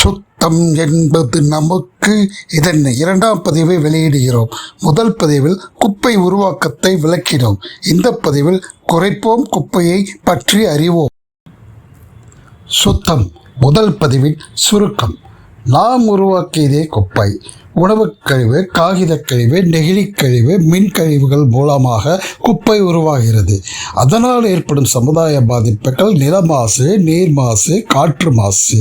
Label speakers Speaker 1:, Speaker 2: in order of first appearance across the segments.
Speaker 1: சுத்தம் என்பது நமக்கு. இதன் இரண்டாம் பதிவை வெளியிடுகிறோம். முதல் பதிவில் குப்பை உருவாக்கத்தை விளக்கினோம். இந்த பதிவில் குறைப்போம் குப்பையை பற்றி அறிவோம். சுத்தம் முதல் பதிவின் சுருக்கம். நாம் உருவாக்கியதே குப்பை. உணவுக் கழிவு, காகிதக் கழிவு, நெகிழிக் கழிவு, மின் கழிவுகள் மூலமாக குப்பை உருவாகிறது. அதனால் ஏற்படும் சமுதாய பாதிப்புகள் நில மாசு, நீர் மாசு, காற்று மாசு.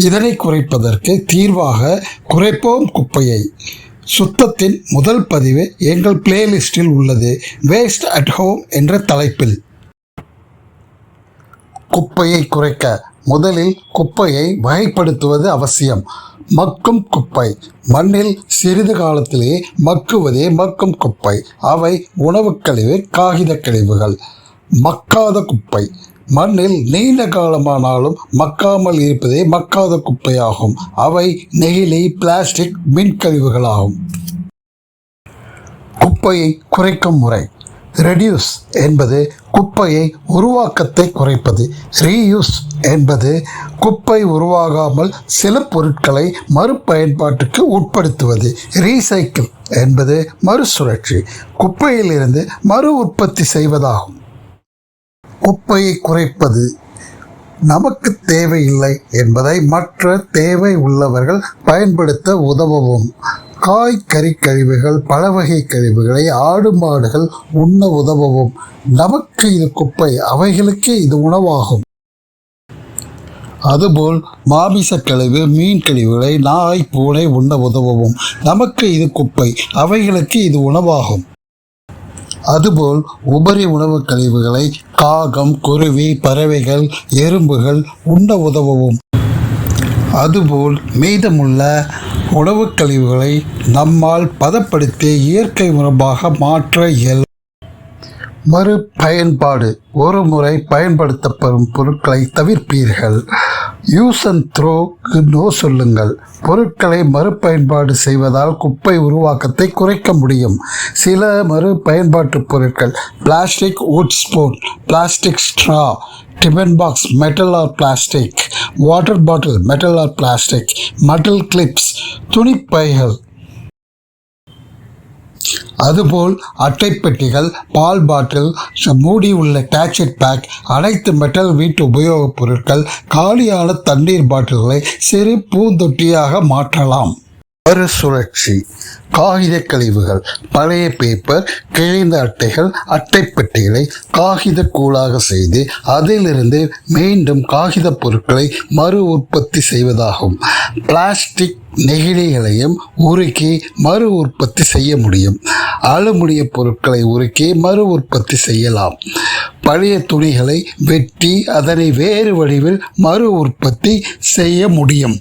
Speaker 1: இதனை குறைப்பதற்கு தீர்வாக குறைப்போம் குப்பையை. சுத்தத்தின் முதல் பதிவு எங்கள் பிளேலிஸ்டில் உள்ளது. வேஸ்ட் அட் ஹோம் என்ற தலைப்பில். குப்பையை குறைக்க முதலில் குப்பையை வகைப்படுத்துவது அவசியம். மக்கும் குப்பை. மண்ணில் சிறிது காலத்திலே மக்குவதே மக்கும் குப்பை. அவை உணவுக் கழிவு, காகித கழிவுகள். மக்காத குப்பை. மண்ணில் நீண்ட காலமானாலும் மக்காமல் இருப்பதே மக்காத குப்பையாகும். அவை நெகிழி, பிளாஸ்டிக், மின்கழிவுகளாகும். குப்பையை குறைக்கும் முறை. ரெடியூஸ் என்பது குப்பையை உருவாக்கத்தை குறைப்பது. ரீயூஸ் என்பது குப்பை உருவாகாமல் சில பொருட்களை மறுபயன்பாட்டுக்கு உட்படுத்துவது. ரீசைக்கிள் என்பது மறுசுழற்சி, குப்பையிலிருந்து மறு உற்பத்தி செய்வதாகும். குப்பையை குறைப்பது நமக்கு தேவையில்லை என்பதை மற்ற தேவை உள்ளவர்கள் பயன்படுத்த உதவவும். காய்கறி கழிவுகள், பல வகை கழிவுகளை ஆடு மாடுகள் உண்ண உதவவும். நமக்கு இது குப்பை, அவைகளுக்கு இது உணவாகும். அதுபோல் மாமிச கழிவு, மீன் கழிவுகளை நாய், பூனை உண்ண உதவவும். நமக்கு இது குப்பை, அவைகளுக்கு இது உணவாகும். அதுபோல் உபரி உணவு கழிவுகளை காகம், குருவி, பறவைகள், எறும்புகள் உண்ண உதவவும். அதுபோல் மீதமுள்ள உணவுக் கழிவுகளை நம்மால் பதப்படுத்தி இயற்கை உணவாக மாற்ற இயலும். மறுபயன்பாடு. ஒரு முறை பயன்படுத்தப்படும் பொருட்களை தவிர்ப்பீர்கள். யூஸ் அண்ட் த்ரோக்கு நோ சொல்லுங்கள். பொருட்களை மறுபயன்பாடு செய்வதால் குப்பை உருவாக்கத்தை குறைக்க முடியும். சில மறுபயன்பாட்டு பொருட்கள்: plastic wood spoon, plastic straw, tiffin box metal or plastic, water bottle metal or plastic, metal clips, துணிப்பைகள். அதுபோல் அட்டைப்பெட்டிகள், பால் பாட்டில், மூடி உள்ள டேச்சட் பேக், அனைத்து மெட்டல் வீட்டு உபயோகப் பொருட்கள், காலியான தண்ணீர் பாட்டில்களை சிறு பூந்தொட்டியாக மாற்றலாம். மறுசுழற்சி. காகித கழிவுகள், பழைய பேப்பர், கிழிந்த அட்டைகள், அட்டைப்பெட்டிகளை காகித கூழாக செய்து அதிலிருந்து மீண்டும் காகித பொருட்களை மறு உற்பத்தி செய்வதாகும். பிளாஸ்டிக் நெகிழிகளையும் உருக்கி மறு உற்பத்தி செய்ய முடியும். அலுமினிய பொருட்களை உருக்கி மறு உற்பத்தி செய்யலாம். பழைய துணிகளை வெட்டி அதனை வேறு வடிவில் மறு உற்பத்தி செய்ய முடியும்.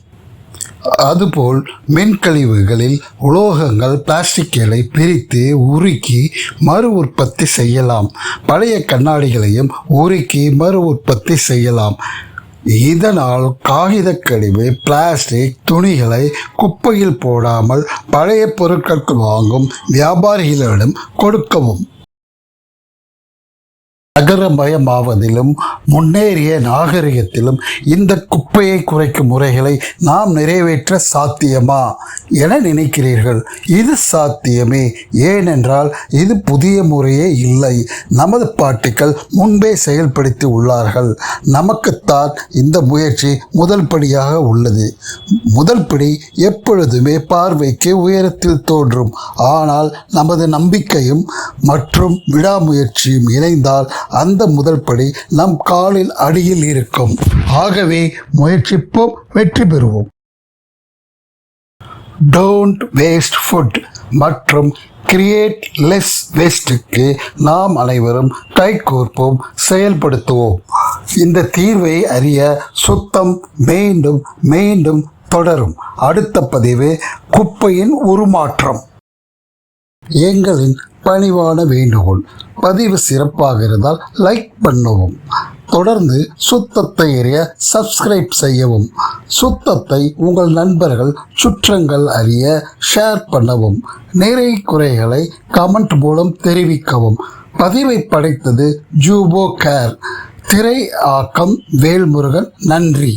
Speaker 1: அதுபோல் மின்கழிவுகளில் உலோகங்கள், பிளாஸ்டிக்குகளை பிரித்து உருக்கி மறு உற்பத்தி செய்யலாம். பழைய கண்ணாடிகளையும் உருக்கி மறு உற்பத்தி செய்யலாம். இதனால் காகித கழிவு, பிளாஸ்டிக், துணிகளை குப்பையில் போடாமல் பழைய பொருட்களுக்கு வாங்கும் வியாபாரிகளிடம் கொடுக்கவும். நகரமயமாவதிலும் முன்னேறிய நாகரிகத்திலும் இந்த குப்பையை குறைக்கும் முறைகளை நாம் நிறைவேற்ற சாத்தியமா என நினைக்கிறீர்கள்? இது சாத்தியமே. ஏனென்றால் இது புதிய முறையே இல்லை. நமது பாட்டிகள் முன்பே செயல்படுத்தி உள்ளார்கள். நமக்குத்தான் இந்த முயற்சி முதல் படியாக உள்ளது. முதல் படி எப்பொழுதுமே பார்வைக்கு உயரத்தில் தோன்றும். ஆனால் நமது நம்பிக்கையும் மற்றும் விடாமுயற்சியும் இணைந்தால் அந்த முதல் படி நம் காலில் அடியில் இருக்கும். ஆகவே முயற்சிப்போம், வெற்றி பெறுவோம். டோன்ட் வேஸ்ட் ஃபுட் மற்றும் கிரியேட் லெஸ் வேஸ்ட்டுக்கு நாம் அனைவரும் கைகோர்ப்போம், செயல்படுத்துவோம். இந்த தீர்வை அறிய சுத்தம் மீண்டும் மீண்டும் தொடரும். அடுத்த பதிவு குப்பையின் உருமாற்றம். எங்களின் பணிவான வேண்டுகோள்: பதிவு சிறப்பாக இருந்தால் லைக் பண்ணவும். தொடர்ந்து சுத்தத்தை அறிய சப்ஸ்கிரைப் செய்யவும். சுத்தத்தை உங்கள் நண்பர்கள், சுற்றங்கள் அறிய ஷேர் பண்ணவும். நிறை குறைகளை கமெண்ட் மூலம் தெரிவிக்கவும். பதிவை படைத்தது ஜூபோ கேர். திரை ஆக்கம் வேல்முருகன். நன்றி.